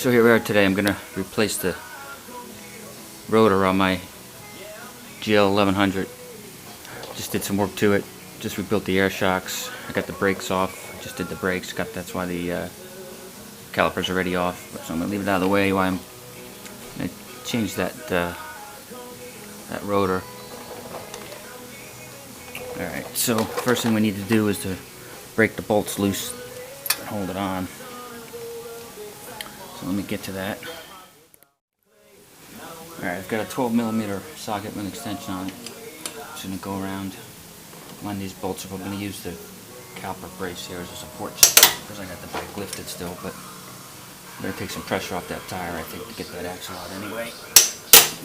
So here we are today. I'm going to replace the rotor on my GL1100. Just did some work to it. Just rebuilt the air shocks. I got the brakes off. Just did the brakes. That's why the calipers are already off. So I'm going to leave it out of the way while I'm going to change that rotor. Alright, so first thing we need to do is to break the bolts loose and hold it on. So let me get to that. Alright, I've got a 12mm socket with an extension on it. Just going to go around, line these bolts up. I'm going to use the caliper brace here as a support because I got the bike lifted still, but I'm going to take some pressure off that tire, I think, to get that axle out anyway.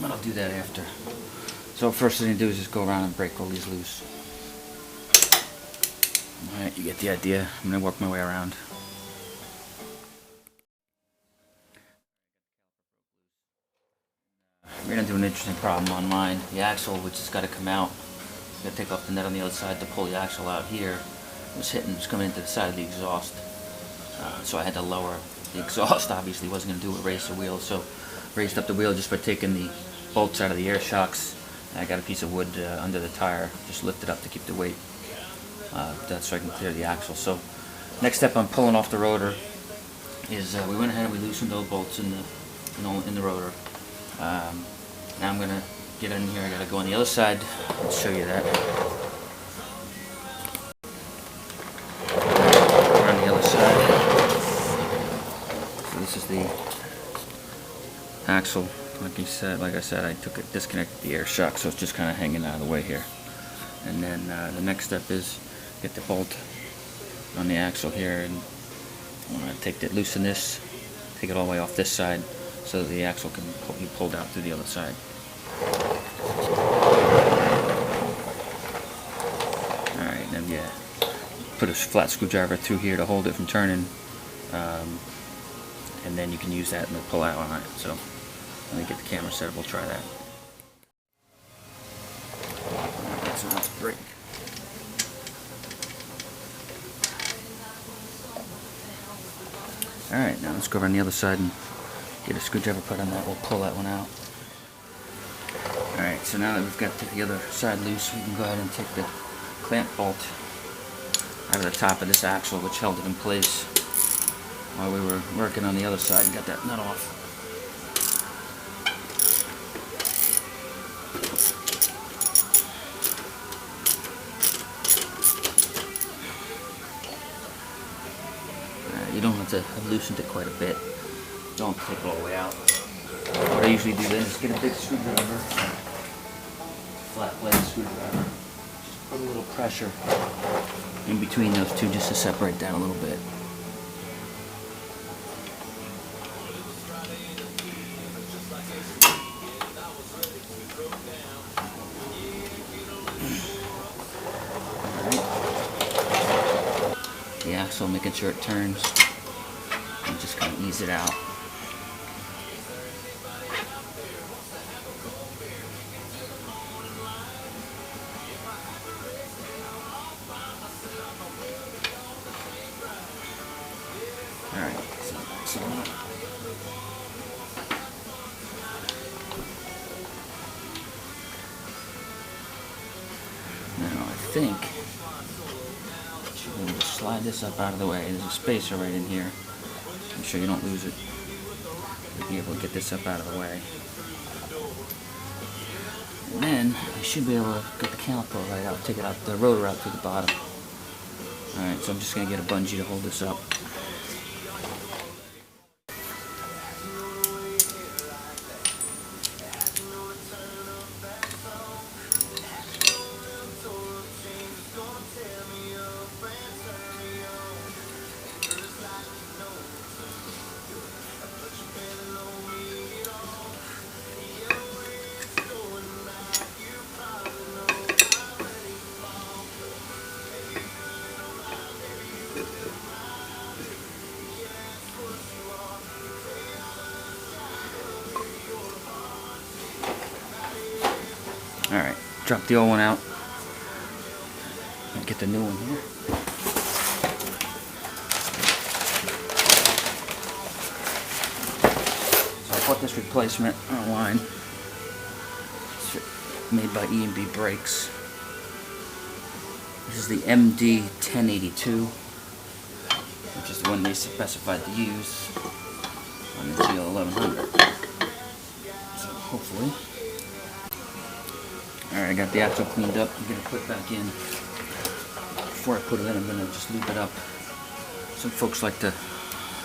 But I'll do that after. So first thing to do is just go around and break all these loose. Alright, you get the idea. I'm going to work my way around. We're going to do an interesting problem on mine. The axle, which has got to come out. I'm going to take off the net on the other side to pull the axle out here. It was coming into the side of the exhaust. So I had to lower the exhaust. Obviously wasn't going to do it, raise the wheel. So raised up the wheel just by taking the bolts out of the air shocks. And I got a piece of wood under the tire. Just lift it up to keep the weight. That's so I can clear the axle. So next step on pulling off the rotor is we went ahead and we loosened those bolts in the rotor. Now I'm going to get in here. I got to go on the other side. I'll show you that. We're on the other side. So this is the axle. Like I said, I disconnected the air shock, so it's just kind of hanging out of the way here. And then the next step is get the bolt on the axle here, and I'm going to loosen this, take it all the way off this side, so that the axle can be pulled out through the other side. Alright, then put a flat screwdriver through here to hold it from turning, and then you can use that and pull out on it. So let me get the camera set up, we'll try that. Alright, so let's break. Alright, now let's go around the other side and get a screwdriver put on that. We'll pull that one out. Alright, so now that we've got the other side loose, we can go ahead and take the clamp bolt out of the top of this axle, which held it in place while we were working on the other side, and got that nut off. You don't have to have loosened it quite a bit. Don't take it all the way out. What I usually do then is get a big screwdriver, flat blade screwdriver, just put a little pressure in between those two just to separate that a little bit. Alright. The axle, making sure it turns, and just kind of ease it out. Alright, so now I think I'm going to slide this up out of the way. There's a spacer right in here. Make sure you don't lose it. You'll be able to get this up out of the way. And then I should be able to get the caliper right out, take it out, the rotor out through the bottom. Alright, so I'm just going to get a bungee to hold this up. Alright, drop the old one out and get the new one here. bought this replacement online. It's made by E&B Brakes. This is the MD1082, which is the one they specified to use on the GL1100. So hopefully. Alright, I got the axle cleaned up. I'm going to put it back in. Before I put it in, I'm going to just lube it up. Some folks like to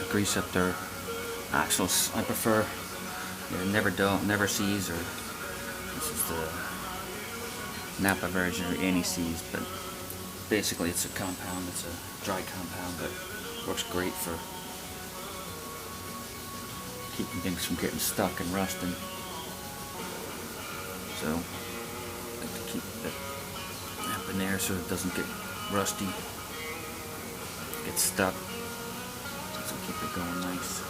grease up their axles. I prefer never seize, or this is the Napa version, or anti-seize, but basically it's a compound. It's a dry compound that works great for keeping things from getting stuck and rusting. So I like to keep it up in there so it doesn't get rusty, get stuck. So keep it going nice.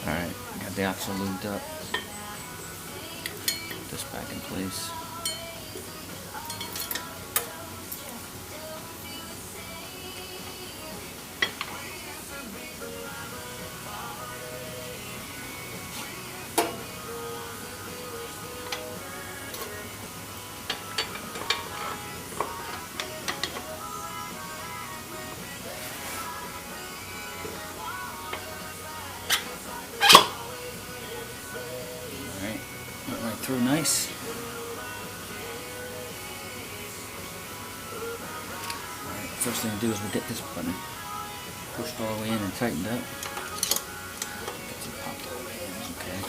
Alright, got the axle lubed up. Put this back in place. Went right through nice. Alright, first thing to do is we'll get this button pushed all the way in and tightened up. Get it popped all the way in, okay.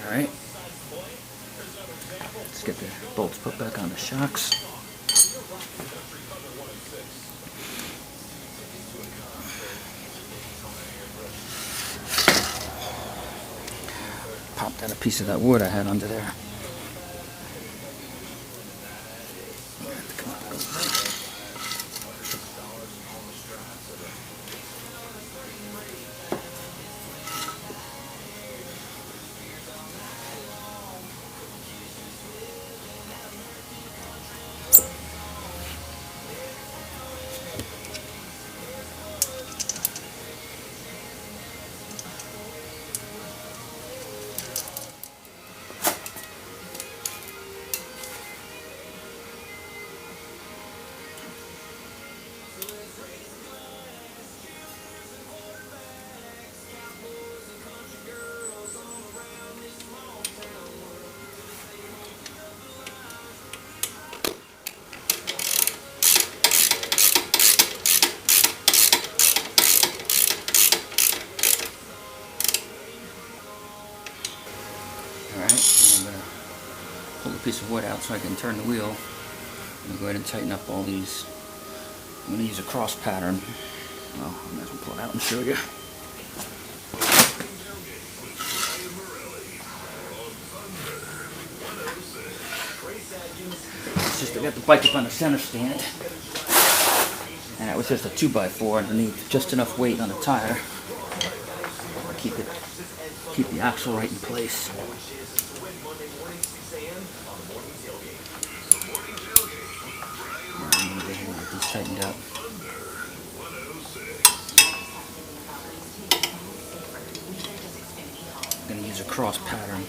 Alright, let's get the bolts put back on the shocks. Popped out a piece of that wood I had under there. Alright, I'm going to pull the piece of wood out so I can turn the wheel. I'm going to go ahead and tighten up all these. I'm going to use a cross pattern. Well, I might as well pull it out and show you. It's just I got the bike up on the center stand. And it was just a 2x4 underneath, just enough weight on the tire. Keep the axle right in place. I'm going to go ahead and get these tightened up. I'm going to use a cross pattern.